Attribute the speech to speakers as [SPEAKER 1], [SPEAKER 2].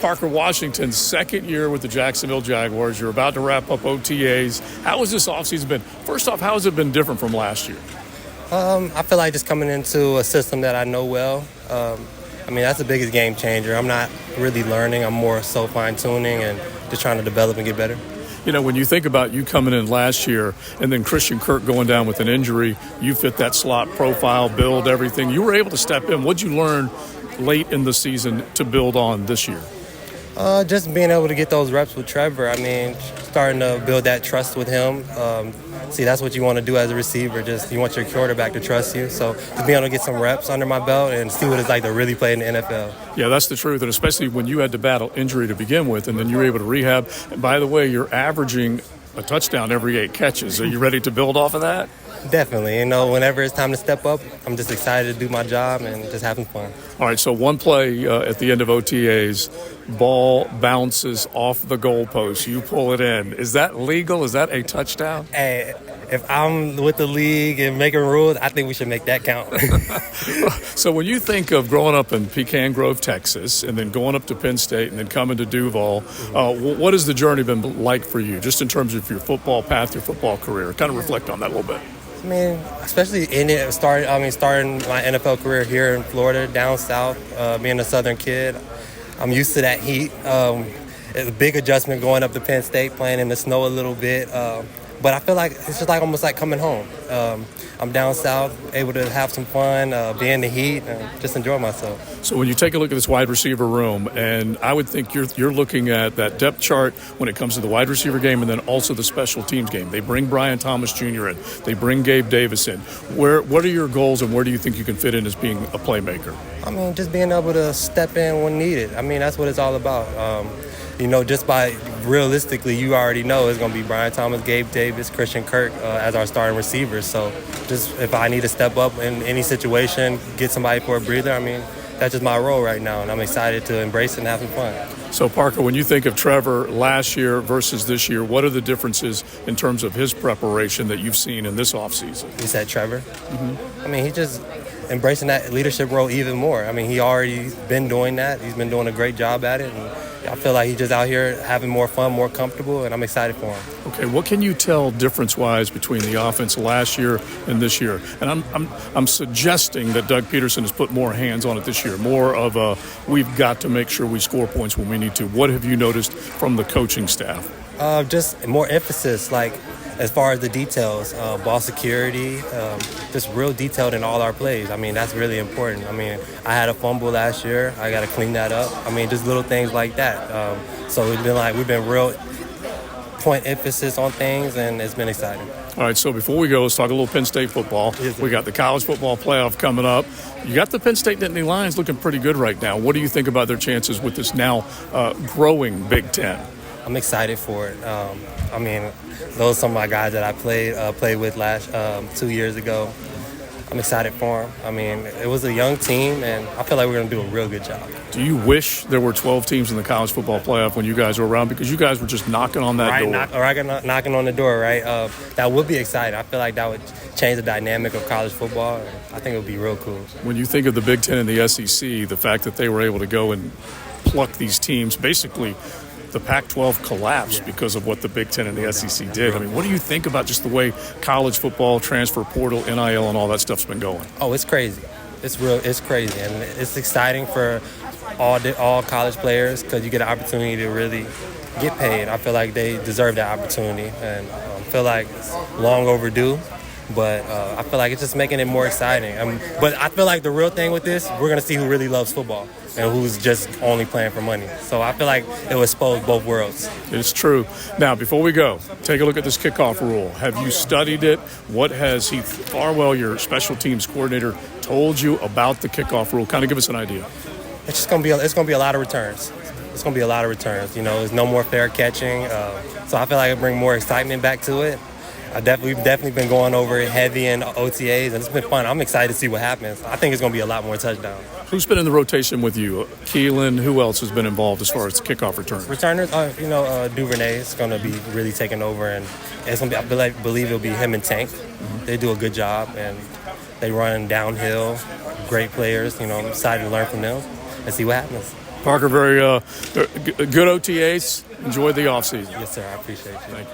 [SPEAKER 1] Parker Washington's second year with the Jacksonville Jaguars. You're about to wrap up OTAs. How has this offseason been? First off, how has it been different from last year?
[SPEAKER 2] I feel like just coming into a system that I know well. That's the biggest game changer. I'm not really learning. I'm more so fine-tuning and just trying to develop and get better.
[SPEAKER 1] You know, when you think about you coming in last year and then Christian Kirk going down with an injury, you fit that slot profile, build everything. You were able to step in. What'd you learn late in the season to build on this year?
[SPEAKER 2] Just being able to get those reps with Trevor. Starting to build that trust with him. That's what you want to do as a receiver. Just you want your quarterback to trust you. So to be able to get some reps under my belt and see what it's like to really play in the NFL.
[SPEAKER 1] Yeah, that's the truth. And especially when you had to battle injury to begin with, and then you were able to rehab. And by the way, you're averaging a touchdown every 8 catches. Are you ready to build off of that?
[SPEAKER 2] Definitely. Whenever it's time to step up, I'm just excited to do my job and just having fun.
[SPEAKER 1] All right, so one play at the end of OTAs, ball bounces off the goalpost. You pull it in. Is that legal? Is that a touchdown?
[SPEAKER 2] Hey, if I'm with the league and making rules, I think we should make that count.
[SPEAKER 1] So when you think of growing up in Pecan Grove, Texas, and then going up to Penn State and then coming to Duval, what has the journey been like for you, just in terms of your football path, your football career? Kind of reflect on that a little bit.
[SPEAKER 2] Especially starting my NFL career here in Florida, down south, being a Southern kid. I'm used to that heat. It's a big adjustment going up to Penn State, playing in the snow a little bit. But I feel like it's just almost like coming home. I'm down south, able to have some fun, be in the heat, and just enjoy myself.
[SPEAKER 1] So when you take a look at this wide receiver room, and I would think you're looking at that depth chart when it comes to the wide receiver game and then also the special teams game. They bring Brian Thomas Jr. in. They bring Gabe Davis in. What are your goals, and where do you think you can fit in as being a playmaker?
[SPEAKER 2] Just being able to step in when needed. That's what it's all about. Just by realistically, you already know it's going to be Brian Thomas, Gabe Davis, Christian Kirk as our starting receivers. So just if I need to step up in any situation, get somebody for a breather, that's just my role right now. And I'm excited to embrace it and have some fun.
[SPEAKER 1] So, Parker, when you think of Trevor last year versus this year, what are the differences in terms of his preparation that you've seen in this offseason?
[SPEAKER 2] You said Trevor? Mm-hmm. He's just embracing that leadership role even more. He already been doing that. He's been doing a great job at it. And I feel like he's just out here having more fun, more comfortable, and I'm excited for him. Okay,
[SPEAKER 1] what can you tell difference-wise between the offense last year and this year? And I'm suggesting that Doug Peterson has put more hands on it this year, more of a we've got to make sure we score points when we need to. What have you noticed from the coaching staff?
[SPEAKER 2] Just more emphasis, as far as the details, ball security, just real detailed in all our plays. That's really important. I had a fumble last year. I got to clean that up. Just little things like that. So we've been real point emphasis on things, and it's been exciting.
[SPEAKER 1] All right, so before we go, let's talk a little Penn State football.
[SPEAKER 2] Yes,
[SPEAKER 1] we got the college football playoff coming up. You got the Penn State Nittany Lions looking pretty good right now. What do you think about their chances with this now growing Big Ten?
[SPEAKER 2] I'm excited for it. Those are some of my guys that I played with last 2 years ago. I'm excited for them. It was a young team, and I feel like we're going to do a real good job.
[SPEAKER 1] Do you wish there were 12 teams in the college football playoff when you guys were around? Because you guys were just knocking on that door.
[SPEAKER 2] Knocking on the door, right? That would be exciting. I feel like that would change the dynamic of college football. I think it would be real cool.
[SPEAKER 1] When you think of the Big Ten and the SEC, the fact that they were able to go and pluck these teams, basically – the Pac-12 collapsed because of what the Big Ten and the SEC did. What do you think about just the way college football, transfer portal, NIL, and all that stuff's been going?
[SPEAKER 2] Oh, it's crazy. It's crazy, and it's exciting for all college players because you get an opportunity to really get paid. I feel like they deserve that opportunity, and I feel like it's long overdue. But I feel like it's just making it more exciting. But I feel like the real thing with this, we're going to see who really loves football and who's just only playing for money. So I feel like it will expose both worlds.
[SPEAKER 1] It's true. Now, before we go, take a look at this kickoff rule. Have you studied it? What has Heath Farwell, your special teams coordinator, told you about the kickoff rule? Kind of give us an idea.
[SPEAKER 2] It's just going to be a lot of returns. It's going to be a lot of returns. There's no more fair catching. So I feel like it'll bring more excitement back to it. We've definitely been going over it heavy in OTAs, and it's been fun. I'm excited to see what happens. I think it's going to be a lot more touchdowns.
[SPEAKER 1] Who's been in the rotation with you? Keelan, who else has been involved as far as the kickoff returns?
[SPEAKER 2] Returners, Duvernay is going to be really taking over, and it's going to be, I believe it'll be him and Tank. Mm-hmm. They do a good job, and they run downhill. Great players. I'm excited to learn from them and see what happens.
[SPEAKER 1] Parker, very good OTAs. Enjoy the offseason.
[SPEAKER 2] Yes, sir. I appreciate you.
[SPEAKER 1] Thank you.